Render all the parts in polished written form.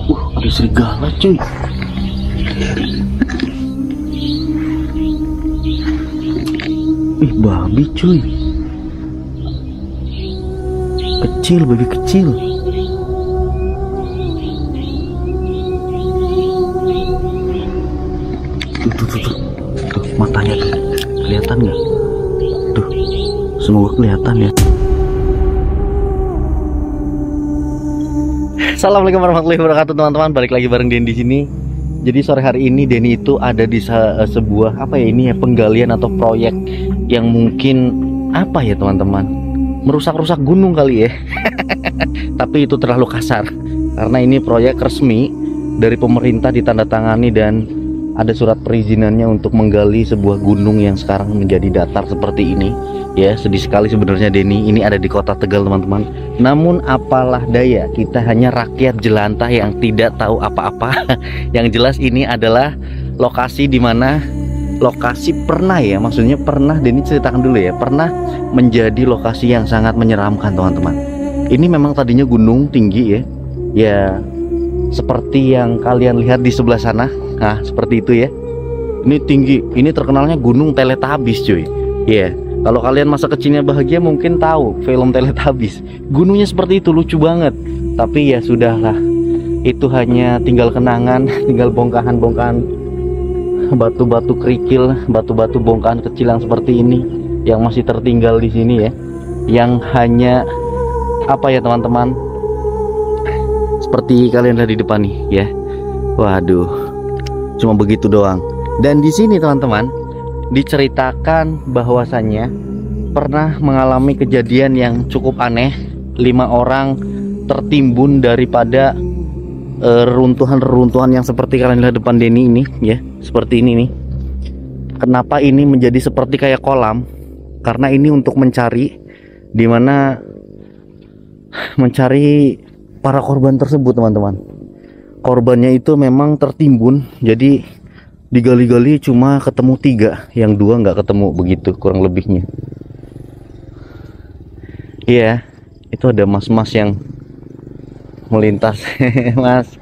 Ada serigala cuy. Ih, babi cuy. Kecil, babi kecil. Tuh, matanya tuh. Kelihatan nggak? Tuh, semoga kelihatan ya. Assalamualaikum warahmatullahi wabarakatuh teman-teman. Balik lagi bareng Denny di sini. Jadi sore hari ini Denny itu ada di sebuah penggalian atau proyek yang mungkin teman-teman, merusak-rusak gunung kali ya. Tapi itu terlalu kasar karena ini proyek resmi dari pemerintah, ditandatangani dan ada surat perizinannya untuk menggali sebuah gunung yang sekarang menjadi datar seperti ini. Ya, sedih sekali sebenarnya Denny ini ada di kota Tegal teman-teman. Namun apalah daya, kita hanya rakyat jelantah yang tidak tahu apa-apa. Yang jelas ini adalah lokasi dimana pernah Denny ceritakan dulu ya, pernah menjadi lokasi yang sangat menyeramkan teman-teman. Ini memang tadinya gunung tinggi ya. Ya, seperti yang kalian lihat di sebelah sana. Nah, seperti itu ya. Ini tinggi, ini terkenalnya Gunung Teletubbies cuy. Ya, kalau kalian masa kecilnya bahagia mungkin tahu film Teletubbies. Gunungnya seperti itu, lucu banget. Tapi ya sudahlah, itu hanya tinggal kenangan, tinggal bongkahan-bongkahan batu-batu kerikil, batu-batu bongkahan kecil yang seperti ini yang masih tertinggal di sini ya. Yang hanya teman-teman, seperti kalian lihat di depan nih ya. Waduh, cuma begitu doang. Dan di sini teman-teman diceritakan bahwasannya pernah mengalami kejadian yang cukup aneh. 5 orang tertimbun daripada reruntuhan yang seperti kalian lihat depan Denny ini ya, seperti ini nih. Kenapa ini menjadi seperti kayak kolam? Karena ini untuk mencari para korban tersebut teman-teman. Korbannya itu memang tertimbun, jadi digali-gali cuma ketemu 3, yang 2 nggak ketemu, begitu kurang lebihnya. Iya, itu ada mas-mas yang melintas. Mas.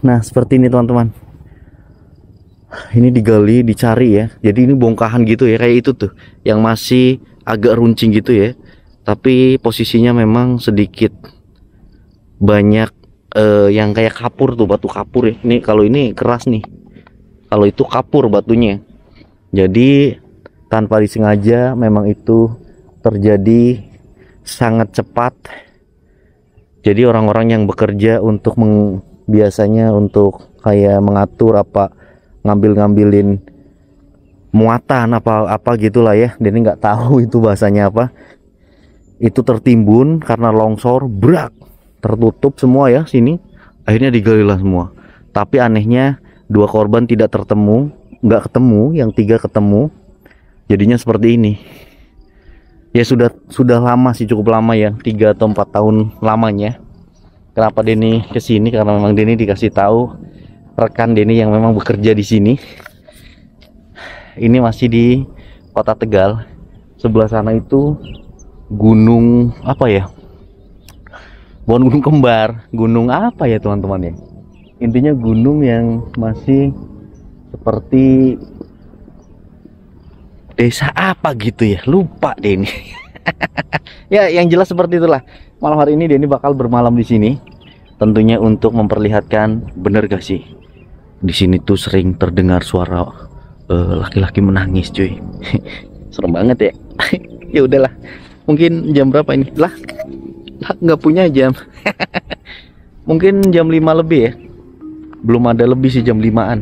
Nah, seperti ini teman-teman. Ini digali, dicari ya. Jadi ini bongkahan gitu ya, kayak itu tuh, yang masih agak runcing gitu ya. Tapi posisinya memang sedikit banyak yang kayak kapur tuh, batu kapur ya. Ini kalau ini keras nih, kalau itu kapur batunya. Jadi tanpa disengaja memang itu terjadi sangat cepat. Jadi orang-orang yang bekerja untuk biasanya untuk kayak mengatur ngambilin muatan apa gitulah ya. Dia nggak tahu itu bahasanya apa. Itu tertimbun karena longsor, brak, tertutup semua ya sini. Akhirnya digalilah semua. Tapi anehnya 2 korban tidak nggak ketemu, yang 3 ketemu. Jadinya seperti ini. Ya sudah lama sih, cukup lama ya, 3 atau 4 tahun lamanya. Kenapa Denny kesini? Karena memang Denny dikasih tahu rekan Denny yang memang bekerja di sini. Ini masih di kota Tegal. Sebelah sana itu gunung bukan gunung kembar, gunung apa ya teman-teman ya, intinya gunung yang masih seperti desa apa gitu ya, lupa Denny. Ya yang jelas seperti itulah. Malam hari ini Denny bakal bermalam di sini, tentunya untuk memperlihatkan, bener gak sih di sini tuh sering terdengar suara laki-laki menangis cuy. Serem banget ya. Ya udahlah, mungkin jam berapa ini lah, nggak punya jam. Mungkin jam 5 lebih ya, belum ada lebih sih, jam 5-an.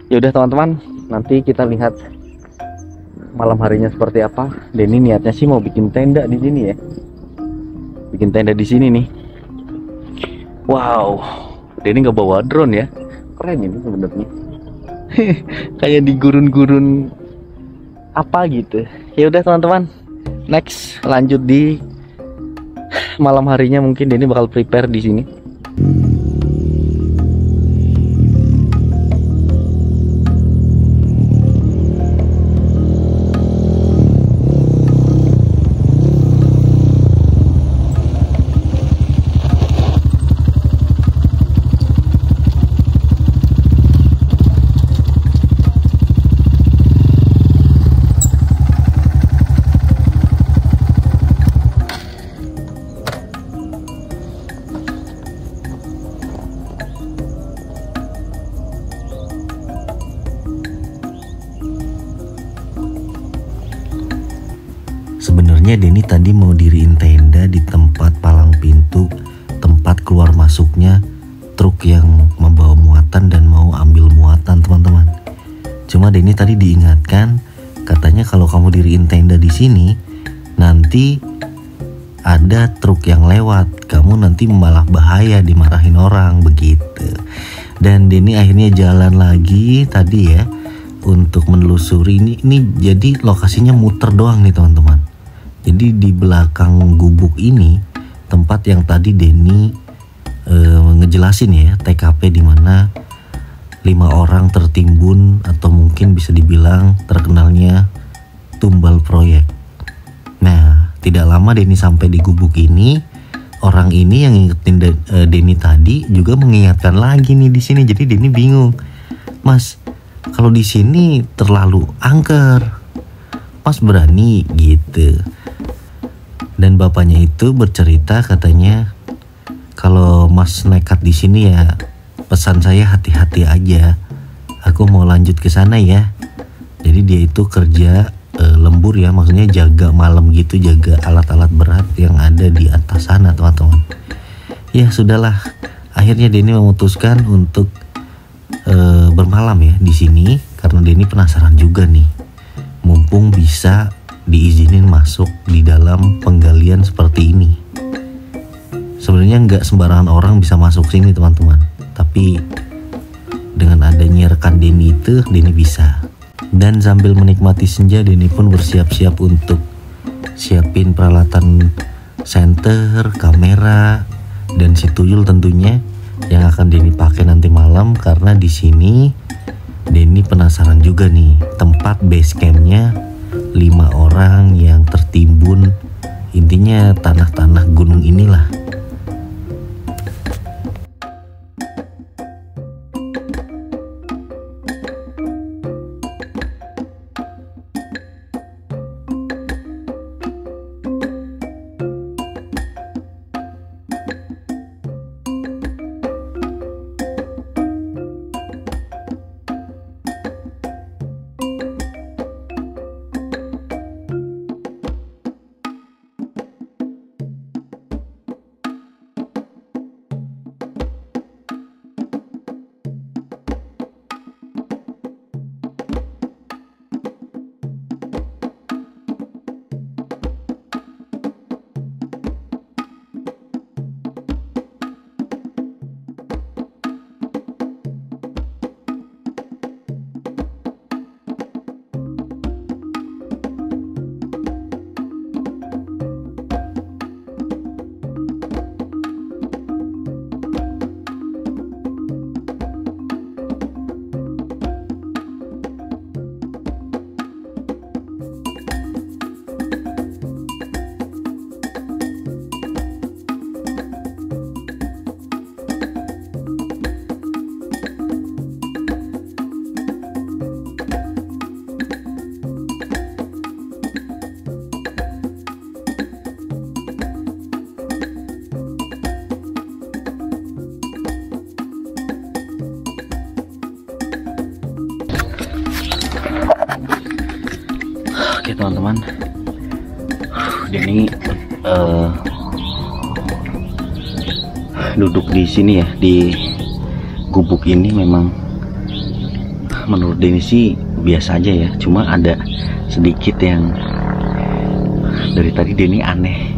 Ya udah teman-teman, nanti kita lihat malam harinya seperti apa. Denny niatnya sih mau bikin tenda di sini ya, bikin tenda di sini nih. Wow, Denny nggak bawa drone ya, keren ini sebenarnya. Kayak di gurun-gurun apa gitu. Ya udah teman-teman, next lanjut di malam harinya. Mungkin Denny bakal prepare di sini. Sebenarnya Denny tadi mau diriin tenda di tempat palang pintu, tempat keluar masuknya truk yang membawa muatan dan mau ambil muatan, teman-teman. Cuma Denny tadi diingatkan, katanya kalau kamu diriin tenda di sini, nanti ada truk yang lewat, kamu nanti malah bahaya, dimarahin orang begitu. Dan Denny akhirnya jalan lagi tadi ya untuk menelusuri ini jadi lokasinya muter doang nih, teman-teman. Jadi di belakang gubuk ini tempat yang tadi Denny ngejelasin ya, TKP di mana 5 orang tertimbun atau mungkin bisa dibilang terkenalnya tumbal proyek. Nah, tidak lama Denny sampai di gubuk ini, orang ini yang ngingetin Denny tadi juga mengingatkan lagi nih di sini. Jadi Denny bingung, Mas, kalau di sini terlalu angker, Mas berani gitu. Dan bapaknya itu bercerita, katanya kalau Mas nekat di sini ya pesan saya hati-hati aja. Aku mau lanjut ke sana ya. Jadi dia itu kerja lembur ya, maksudnya jaga malam gitu, jaga alat-alat berat yang ada di atas sana, teman-teman. Ya sudahlah, akhirnya Denny memutuskan untuk bermalam ya di sini karena Denny penasaran juga nih, mumpung bisa diizinin masuk di dalam penggalian seperti ini. Sebenarnya nggak sembarangan orang bisa masuk sini, teman-teman, tapi dengan adanya rekan Denny itu, Denny bisa. Dan sambil menikmati senja, Denny pun bersiap-siap untuk siapin peralatan senter, kamera, dan si tuyul tentunya yang akan Denny pakai nanti malam. Karena di sini Denny penasaran juga nih, tempat base campnya 5 orang yang tertimbun, intinya tanah-tanah gunung inilah. Oke teman-teman, Denny duduk di sini ya, di gubuk ini. Memang menurut Denny sih biasa aja ya, cuma ada sedikit yang dari tadi Denny aneh.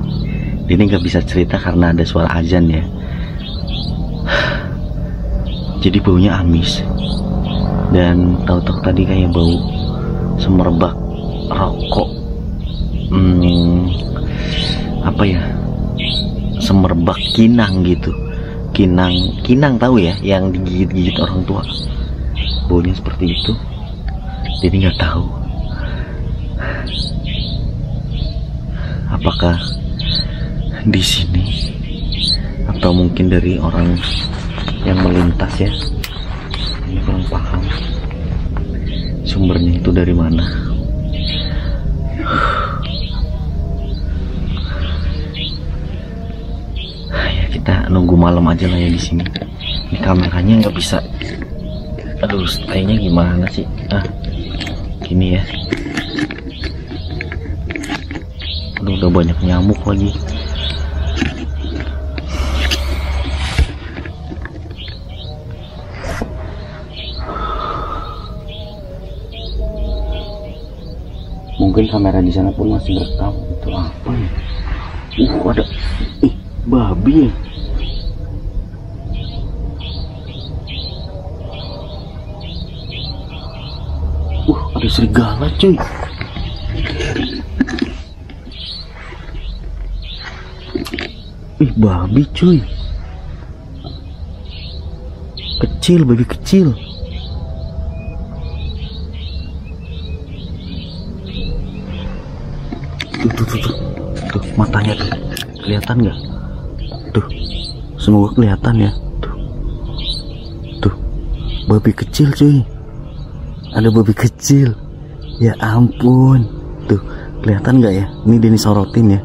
Denny nggak bisa cerita karena ada suara azan ya, jadi baunya amis. Dan tahu-tahu tadi kayak bau semerbak rokok, apa ya, semerbak kinang gitu, kinang tahu ya, yang digigit-gigit orang tua. Baunya seperti itu. Jadi nggak tahu apakah di sini atau mungkin dari orang yang melintas ya. Ini kurang paham sumbernya itu dari mana. Ya kita nunggu malam aja lah ya di sini. Ini kameranya nggak bisa. Aduh, staynya gimana sih? Gini ya. Aduh, udah banyak nyamuk lagi. Mungkin kamera di sana pun masih rekam. Itu apa ya? Ada babi ya. Ada serigala cuy. Babi cuy. Kecil, babi kecil. Tuh, matanya tuh. Kelihatan nggak? Tuh. Semoga kelihatan ya. Tuh. Babi kecil cuy. Ada babi kecil. Ya ampun. Tuh, kelihatan nggak ya? Ini Denny sorotin ya.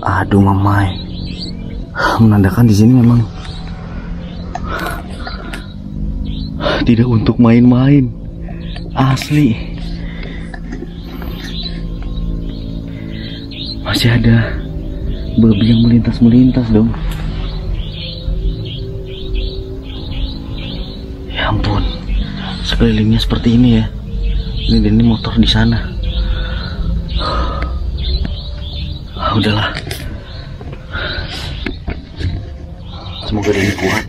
Aduh mamai. Menandakan di sini memang tidak untuk main-main. Asli. Masih ada babi yang melintas-melintas dong. Ya ampun. Sekelilingnya seperti ini ya. Ini motor di sana. Udahlah. Semoga Denny kuat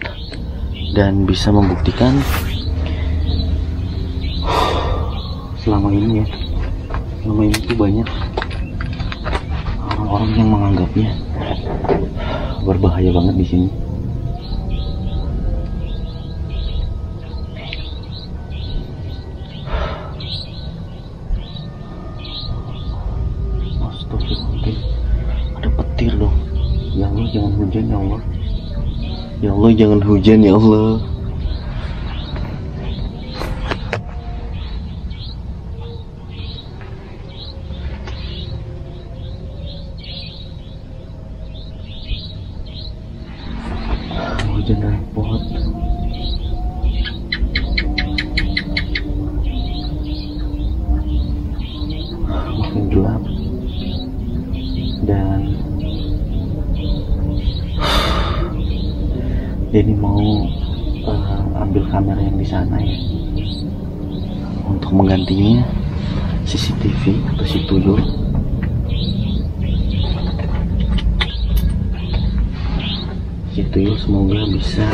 dan bisa membuktikan selama ini tuh banyak orang-orang yang menganggapnya berbahaya banget di sini. Astagfirullahaladzim, ada petir dong. Ya Allah, jangan hujan ya Allah. Ya Allah, jangan hujan ya Allah. Hujan repot. Makin gelap. Dan Denny mau ambil kamera yang di sana ya, untuk menggantinya CCTV atau si tuyul. Si tuyul semoga bisa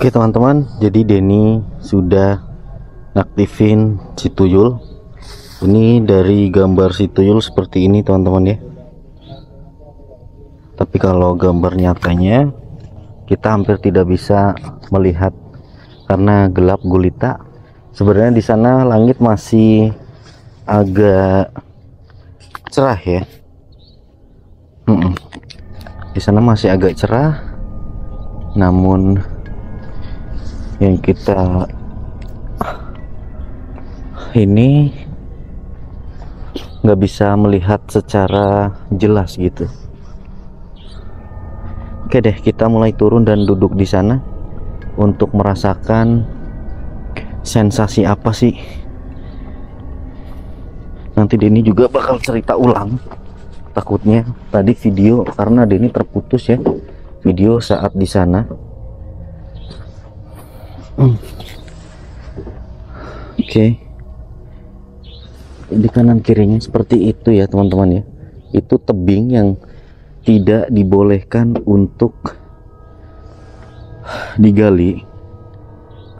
Oke teman-teman, jadi Denny sudah aktifin si tuyul. Ini dari gambar si tuyul seperti ini teman-teman ya. Tapi kalau gambar nyatanya kita hampir tidak bisa melihat karena gelap gulita. Sebenarnya di sana langit masih agak cerah ya. Di sana masih agak cerah, namun yang kita ini nggak bisa melihat secara jelas gitu. Oke deh, kita mulai turun dan duduk di sana untuk merasakan sensasi apa sih. Nanti Denny juga bakal cerita ulang. Takutnya tadi video, karena Denny terputus ya video saat di sana. Oke. Di kanan kirinya seperti itu ya teman-teman ya. Itu tebing yang tidak dibolehkan untuk digali,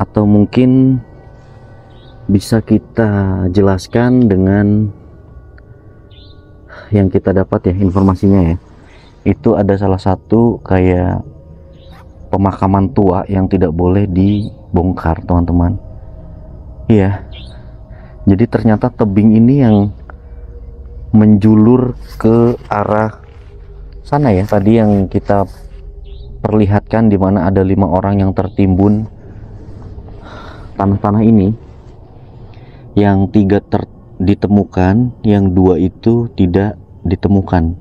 atau mungkin bisa kita jelaskan dengan yang kita dapat ya informasinya ya. Itu ada salah satu kayak pemakaman tua yang tidak boleh dibongkar teman-teman. Iya. Jadi ternyata tebing ini yang menjulur ke arah sana ya. Tadi yang kita perlihatkan di mana ada 5 orang yang tertimbun tanah-tanah ini. yang 3 ditemukan, yang 2 itu tidak ditemukan.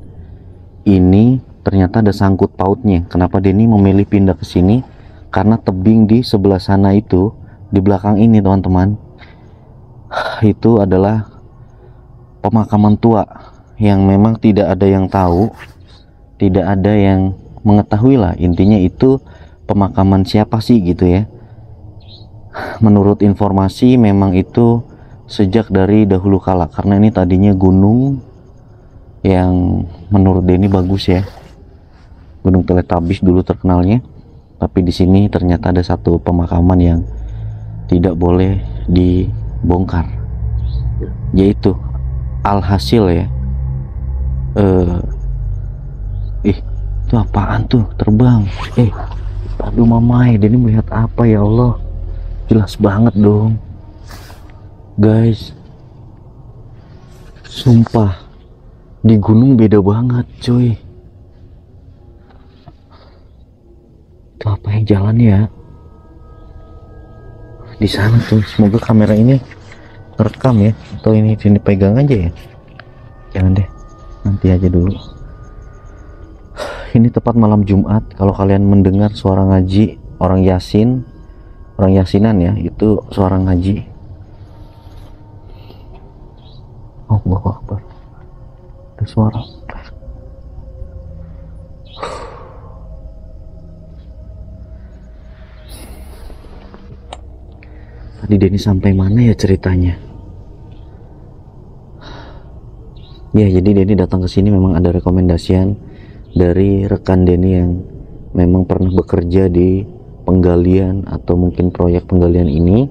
Ini ternyata ada sangkut pautnya. Kenapa Denny memilih pindah ke sini? Karena tebing di sebelah sana itu, di belakang ini teman-teman, itu adalah pemakaman tua yang memang tidak ada yang tahu, tidak ada yang mengetahui lah. Intinya itu pemakaman siapa sih gitu ya. Menurut informasi memang itu sejak dari dahulu kala, karena ini tadinya gunung yang menurut Denny bagus ya, Gunung Teletabis dulu terkenalnya. Tapi di sini ternyata ada satu pemakaman yang tidak boleh dibongkar, yaitu alhasil ya. Itu apaan tuh terbang? Aduh mamai, Denny melihat apa ya Allah? Jelas banget dong guys, sumpah di gunung beda banget cuy. Itu apa yang jalan ya di sana tuh? Semoga kamera ini rekam ya, atau ini pegang aja ya. Jangan deh, nanti aja dulu. Ini tepat malam Jumat. Kalau kalian mendengar suara ngaji orang yasinan ya, itu suara ngaji. Allahu Akbar, ada suara. Tadi Denny sampai mana ya ceritanya? Ya, jadi Denny datang ke sini memang ada rekomendasian dari rekan Denny yang memang pernah bekerja di penggalian atau mungkin proyek penggalian ini.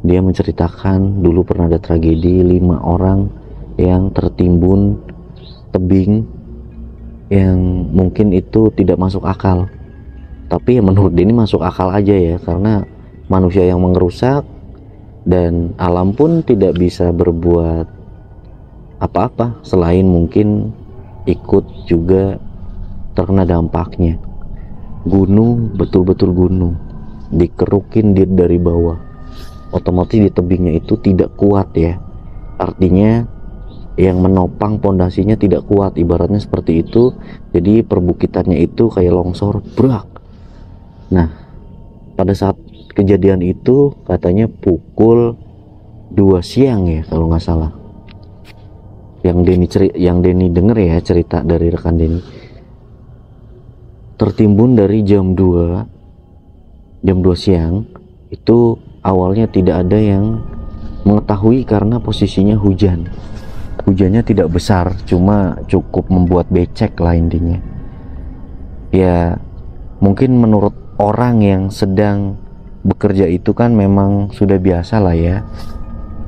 Dia menceritakan dulu pernah ada tragedi 5 orang yang tertimbun tebing yang mungkin itu tidak masuk akal. Tapi ya menurut Denny masuk akal aja ya, karena manusia yang mengerusak dan alam pun tidak bisa berbuat apa-apa selain mungkin ikut juga terkena dampaknya. Gunung, betul-betul gunung, dikerukin dari bawah, otomatis di tebingnya itu tidak kuat ya. Artinya yang menopang pondasinya tidak kuat, ibaratnya seperti itu. Jadi perbukitannya itu kayak longsor, brak. Nah, pada saat kejadian itu katanya pukul 2 siang ya kalau nggak salah, yang Denny denger ya cerita dari rekan Denny. Tertimbun dari jam 2 siang itu. Awalnya tidak ada yang mengetahui karena posisinya hujannya tidak besar, cuma cukup membuat becek lah intinya ya. Mungkin menurut orang yang sedang bekerja itu kan memang sudah biasa lah ya,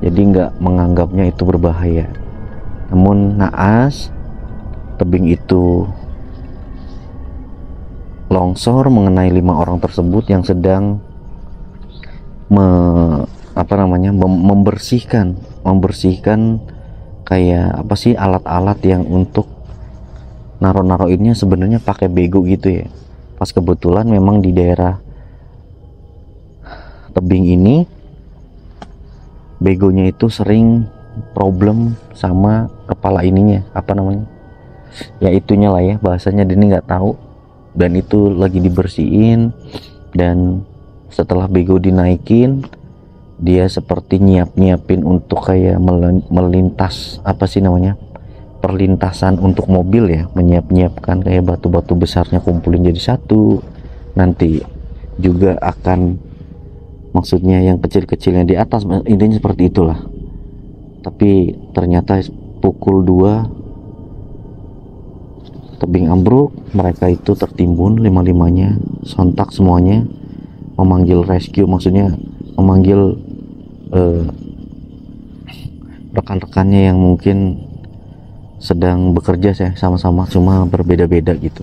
jadi nggak menganggapnya itu berbahaya. Namun naas tebing itu longsor mengenai 5 orang tersebut yang sedang membersihkan kayak apa sih, alat-alat yang untuk naruh-naruhinnya sebenarnya pakai bego gitu ya. Pas kebetulan memang di daerah tebing ini begonya itu sering problem sama kepala ininya, apa namanya ya, itunya lah ya bahasanya, Denny nggak tahu. Dan itu lagi dibersihin, dan setelah bego dinaikin, dia seperti nyiapin untuk kayak melintas, apa sih namanya, perlintasan untuk mobil ya, menyiapkan kayak batu-batu besarnya kumpulin jadi satu, nanti juga akan, maksudnya yang kecil-kecilnya di atas, intinya seperti itulah. Tapi ternyata pukul 2 tebing ambruk, mereka itu tertimbun 5-5-nya, sontak semuanya memanggil rescue, maksudnya memanggil rekan-rekannya yang mungkin sedang bekerja ya sama-sama, cuma berbeda-beda gitu.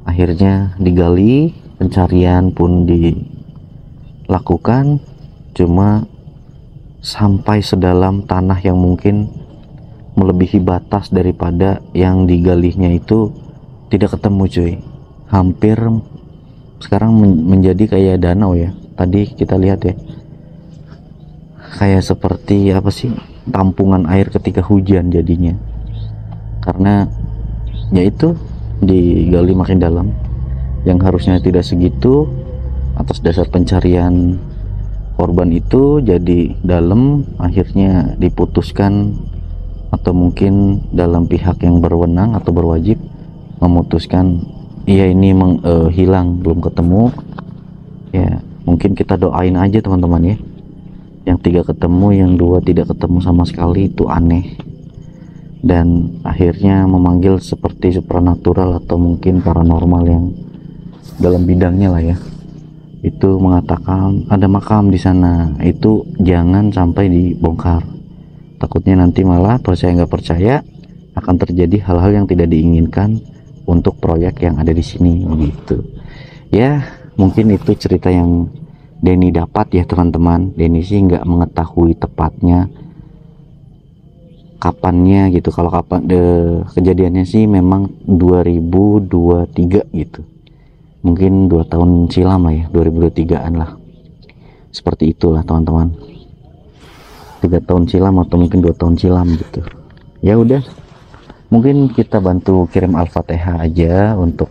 Akhirnya digali, pencarian pun dilakukan, cuma sampai sedalam tanah yang mungkin melebihi batas daripada yang digalinya itu tidak ketemu cuy. Hampir sekarang menjadi kayak danau ya, tadi kita lihat ya, kayak seperti apa sih, tampungan air ketika hujan jadinya, karena yaitu digali makin dalam yang harusnya tidak segitu. Atas dasar pencarian korban itu jadi dalam, akhirnya diputuskan atau mungkin dalam pihak yang berwenang atau berwajib memutuskan iya ini hilang, belum ketemu. Ya mungkin kita doain aja teman-teman ya, yang 3 ketemu, yang 2 tidak ketemu sama sekali. Itu aneh, dan akhirnya memanggil seperti supranatural atau mungkin paranormal yang dalam bidangnya lah ya, itu mengatakan ada makam di sana, itu jangan sampai dibongkar. Takutnya nanti malah percaya nggak percaya akan terjadi hal-hal yang tidak diinginkan untuk proyek yang ada di sini gitu. Ya mungkin itu cerita yang Denny dapat ya teman-teman. Denny sih nggak mengetahui tepatnya kapannya gitu. Kalau kapan kejadiannya sih memang 2023 gitu, mungkin 2 tahun silam lah ya, 2023an lah, seperti itulah teman-teman. 3 tahun silam atau mungkin 2 tahun silam gitu. Ya udah, mungkin kita bantu kirim Al-Fatihah aja untuk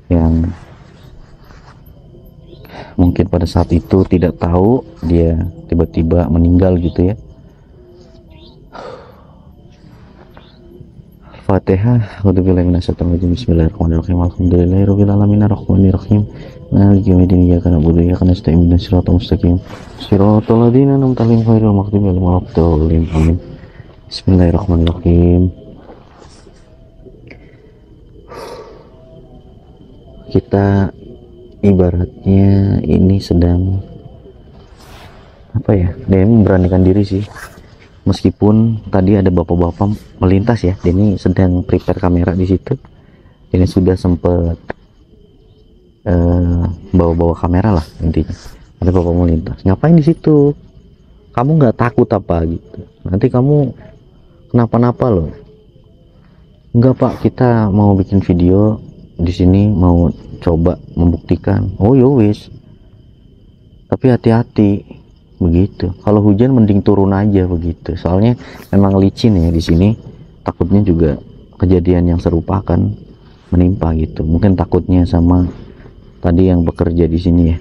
yang mungkin pada saat itu tidak tahu dia tiba-tiba meninggal gitu ya. Fatihah. A'udzubillahi minasyaitonir rajim. Bismillahirrahmanirrahim. Alhamdulillahirabbil alamin arrahmanir rahim. Maliki yaumiddin. Iyyaka na'budu wa iyyaka nasta'in. Ihdinas siratal mustaqim. Shiratal ladzina an'amta 'alaihim ghairil maghdubi 'alaihim waladdallin. Amin. Bismillahirrahmanirrahim. Kita ibaratnya ini sedang apa ya? Dia memberanikan diri sih. Meskipun tadi ada bapak-bapak melintas ya, ini sedang prepare kamera di situ. Ini sudah sempat bawa-bawa kamera lah intinya. Ada bapak melintas, ngapain di situ? Kamu nggak takut apa gitu? Nanti kamu kenapa-napa loh. Enggak pak, kita mau bikin video di sini, mau coba membuktikan. Oh yowis, tapi hati-hati. Begitu. Kalau hujan mending turun aja begitu. Soalnya memang licin ya di sini. Takutnya juga kejadian yang serupa akan menimpa gitu. Mungkin takutnya sama tadi yang bekerja di sini ya.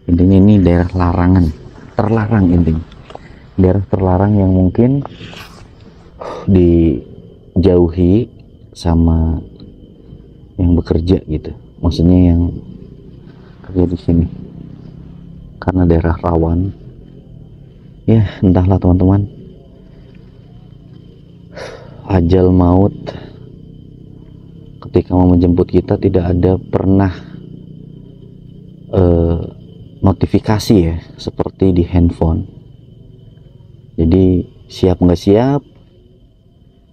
Intinya ini daerah larangan, terlarang intinya. Daerah terlarang yang mungkin dijauhi sama yang bekerja gitu. Maksudnya yang kerja di sini. Karena daerah rawan ya, entahlah teman-teman. Ajal maut ketika mau menjemput kita tidak ada pernah notifikasi ya seperti di handphone. Jadi siap nggak siap,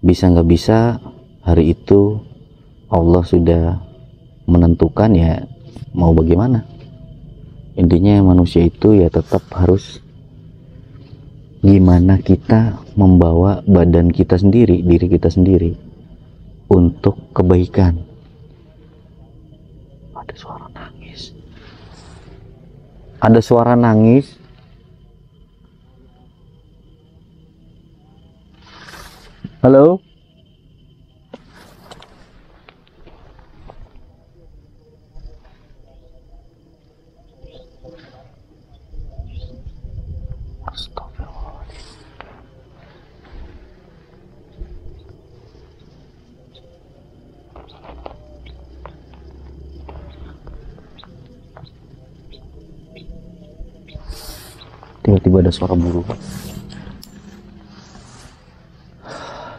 bisa nggak bisa, hari itu Allah sudah menentukan ya, mau bagaimana. Intinya manusia itu ya tetap harus gimana kita membawa badan kita sendiri, diri kita sendiri untuk kebaikan. Ada suara nangis. Ada suara nangis. Halo? Tiba-tiba ada suara burung.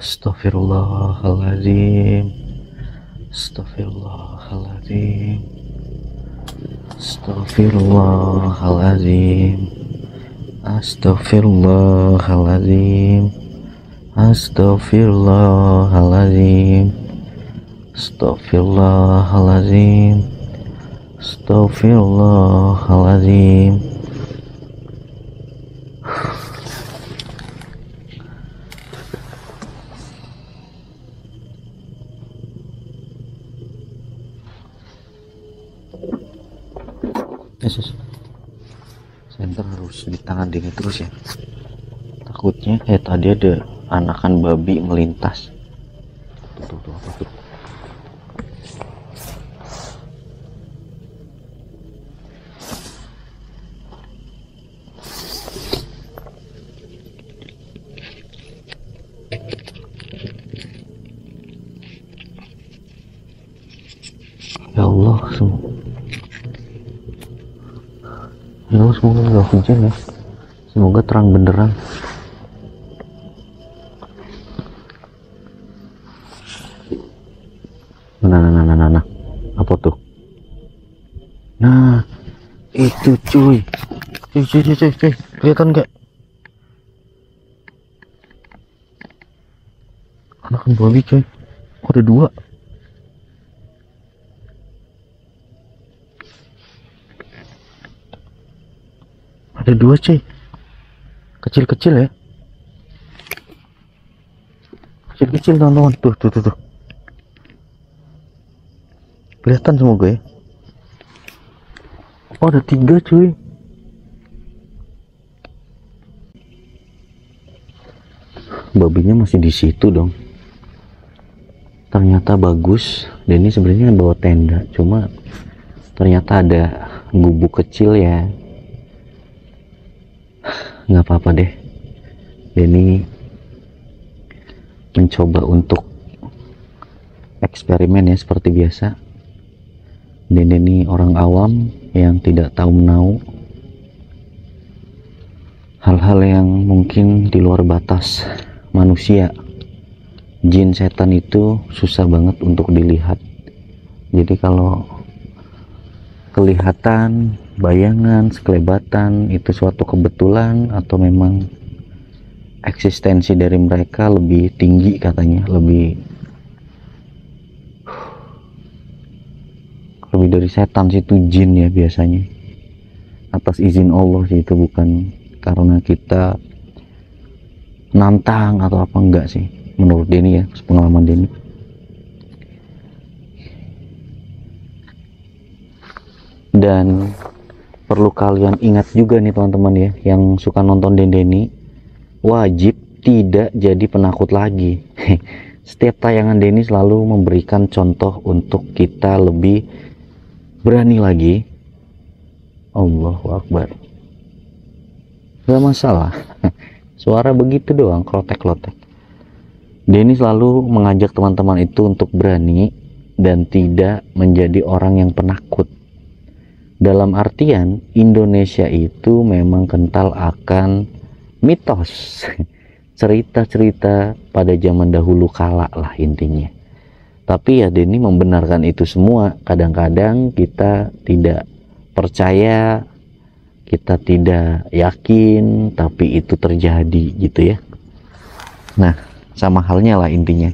Astagfirullahaladzim. Astagfirullahaladzim. Astagfirullahaladzim. Astagfirullahaladzim. Astagfirullahaladzim. Astagfirullahaladzim. Astagfirullahaladzim. Yesus, Enter harus di tangan Denny terus ya. Takutnya kayak tadi ada anakan babi melintas. Tuh apa tuh? Ya Allah, ya Allah, semoga nggak hujan ya. Semoga terang benderang. Nah, apa tuh? Nah, itu cuy, kelihatan nggak? Anakan babi cuy, kok ada dua? Ada dua cuy, kecil-kecil ya, kecil-kecil teman-teman. Tuh, kelihatan semoga ya. Oh, ada tiga cuy. Babinya masih di situ dong. Ternyata bagus. Dan ini sebenarnya bawa tenda, cuma ternyata ada gubuk kecil ya. Nggak apa-apa deh. Denny mencoba untuk eksperimen ya seperti biasa. Denny ini orang awam yang tidak tahu menau hal-hal yang mungkin di luar batas manusia. Jin setan itu susah banget untuk dilihat. Jadi kalau kelihatan bayangan, sekelebatan itu suatu kebetulan atau memang eksistensi dari mereka lebih tinggi katanya, lebih dari setan sih, itu jin ya biasanya, atas izin Allah sih, itu bukan karena kita nantang atau apa, enggak sih menurut Denny ya, pengalaman Denny. Dan perlu kalian ingat juga nih teman-teman ya, yang suka nonton Denny, wajib tidak jadi penakut lagi. Setiap tayangan Denny selalu memberikan contoh untuk kita lebih berani lagi. Allahu Akbar. Gak masalah. Suara begitu doang, klotek-klotek. Denny selalu mengajak teman-teman itu untuk berani dan tidak menjadi orang yang penakut. Dalam artian Indonesia itu memang kental akan mitos, cerita-cerita pada zaman dahulu kala lah intinya. Tapi ya Denny membenarkan itu semua. Kadang-kadang kita tidak percaya, kita tidak yakin, tapi itu terjadi gitu ya. Nah, sama halnya lah intinya.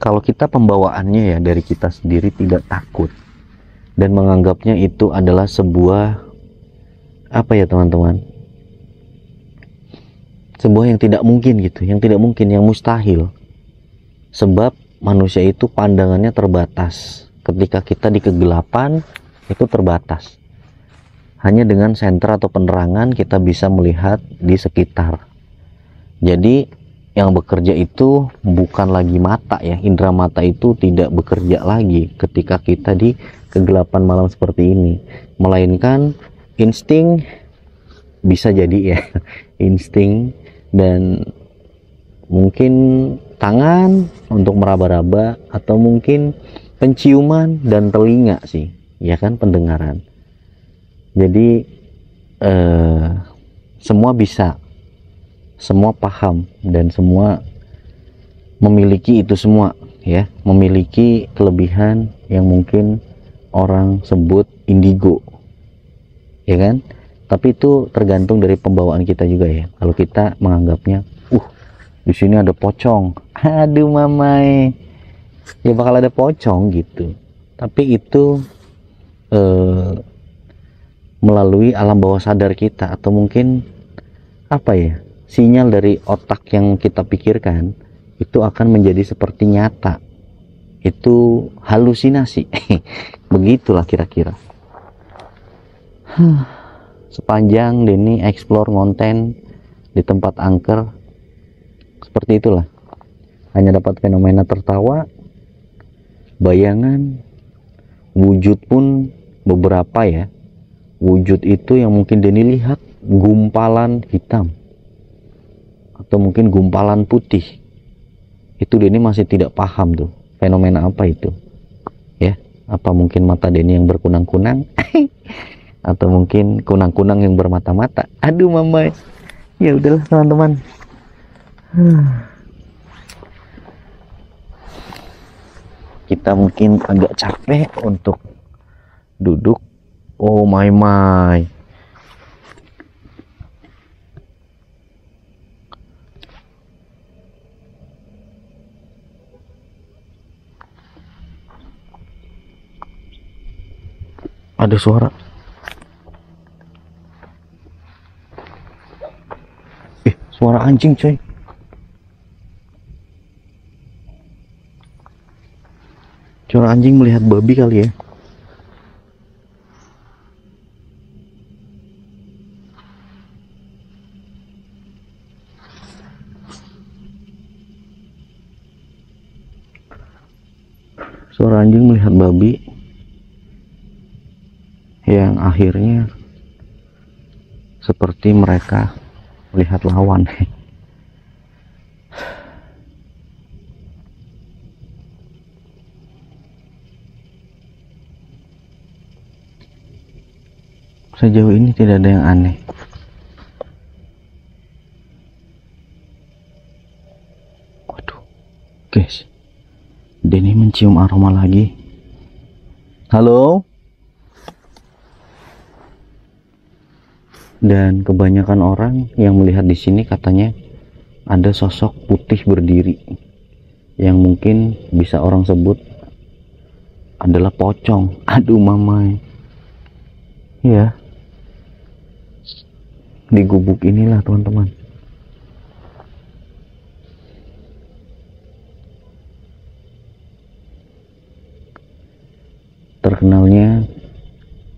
Kalau kita pembawaannya ya dari kita sendiri tidak takut dan menganggapnya itu adalah sebuah apa ya teman-teman, sebuah yang tidak mungkin gitu, yang tidak mungkin, yang mustahil. Sebab manusia itu pandangannya terbatas. Ketika kita di kegelapan itu terbatas. Hanya dengan senter atau penerangan kita bisa melihat di sekitar. Jadi yang bekerja itu bukan lagi mata ya, indera mata itu tidak bekerja lagi ketika kita di kegelapan malam seperti ini, melainkan insting, bisa jadi ya insting, dan mungkin tangan untuk meraba-raba, atau mungkin penciuman dan telinga sih ya kan, pendengaran. Jadi semua bisa, semua paham, dan semua memiliki itu semua ya, memiliki kelebihan yang mungkin orang sebut indigo ya kan. Tapi itu tergantung dari pembawaan kita juga ya. Kalau kita menganggapnya di sini ada pocong, aduh mamai, ya bakal ada pocong gitu. Tapi itu melalui alam bawah sadar kita, atau mungkin apa ya, sinyal dari otak yang kita pikirkan itu akan menjadi seperti nyata. Itu halusinasi. Begitulah kira-kira. sepanjang Denny explore konten di tempat angker seperti itulah. Hanya dapat fenomena tertawa, bayangan, wujud pun beberapa ya. Wujud itu yang mungkin Denny lihat gumpalan hitam atau mungkin gumpalan putih. Itu Denny masih tidak paham tuh fenomena apa itu ya. Apa mungkin mata Denny yang berkunang-kunang atau mungkin kunang-kunang yang bermata-mata. Aduh mama, ya udahlah teman-teman. Kita mungkin agak capek untuk duduk. Oh my my, ada suara. Suara anjing coy. Suara anjing melihat babi kali ya. Suara anjing melihat babi yang akhirnya seperti mereka melihat lawan. Sejauh ini tidak ada yang aneh. Waduh, guys, Denny mencium aroma lagi. Halo? Dan kebanyakan orang yang melihat di sini katanya ada sosok putih berdiri yang mungkin bisa orang sebut adalah pocong. Aduh mamai. Ya. Di gubuk inilah teman-teman. Terkenalnya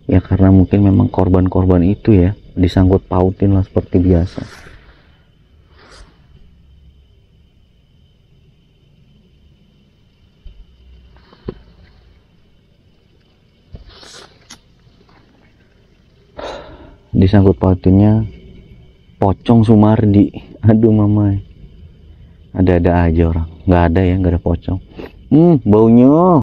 ya karena mungkin memang korban-korban itu ya disangkut pautin lah seperti biasa. Disangkut pautinnya pocong Sumardi. Aduh mamai, ada-ada aja orang. Nggak ada ya, nggak ada pocong. Baunya.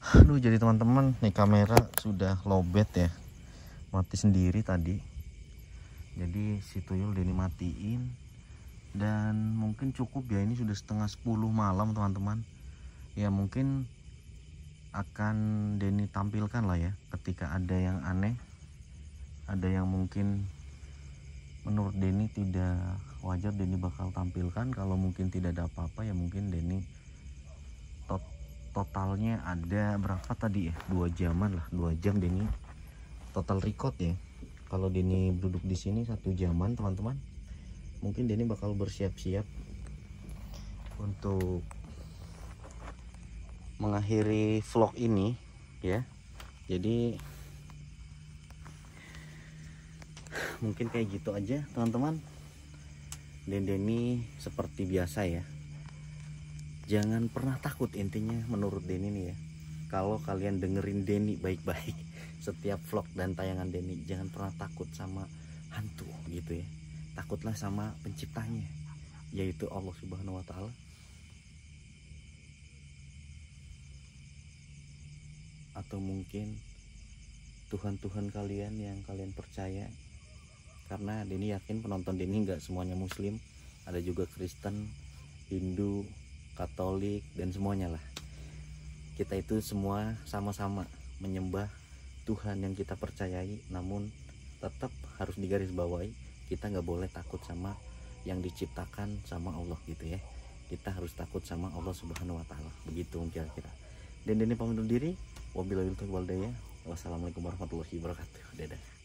Aduh, jadi teman-teman, nih kamera sudah lowbat ya, mati sendiri tadi. Jadi si tuyul Denny matiin. Dan mungkin cukup ya, ini sudah setengah 10 malam teman-teman. Ya mungkin akan Denny tampilkan lah ya, ketika ada yang aneh, ada yang mungkin menurut Denny tidak wajar, Denny bakal tampilkan. Kalau mungkin tidak ada apa-apa ya mungkin Denny totalnya ada berapa tadi ya, 2 jaman lah, 2 jam Denny total record ya. Kalau Denny duduk di sini 1 jaman teman-teman, mungkin Denny bakal bersiap-siap untuk mengakhiri vlog ini ya. Jadi mungkin kayak gitu aja teman-teman. Dan Denny seperti biasa ya, jangan pernah takut intinya menurut Denny nih ya. Kalau kalian dengerin Denny baik-baik setiap vlog dan tayangan Denny, jangan pernah takut sama hantu gitu ya. Takutlah sama penciptanya, yaitu Allah Subhanahu wa Ta'ala. Atau mungkin Tuhan-Tuhan kalian yang kalian percaya. Karena Denny yakin penonton Denny nggak semuanya Muslim, ada juga Kristen, Hindu, Katolik, dan semuanya lah. Kita itu semua sama-sama menyembah Tuhan yang kita percayai, namun tetap harus digarisbawahi, kita nggak boleh takut sama yang diciptakan sama Allah gitu ya. Kita harus takut sama Allah Subhanahu wa Ta'ala, begitu kira-kira. Dan ini pamit undur diri. Wabillahi taufiq wal hidayah. Wassalamualaikum warahmatullahi wabarakatuh. Dadah.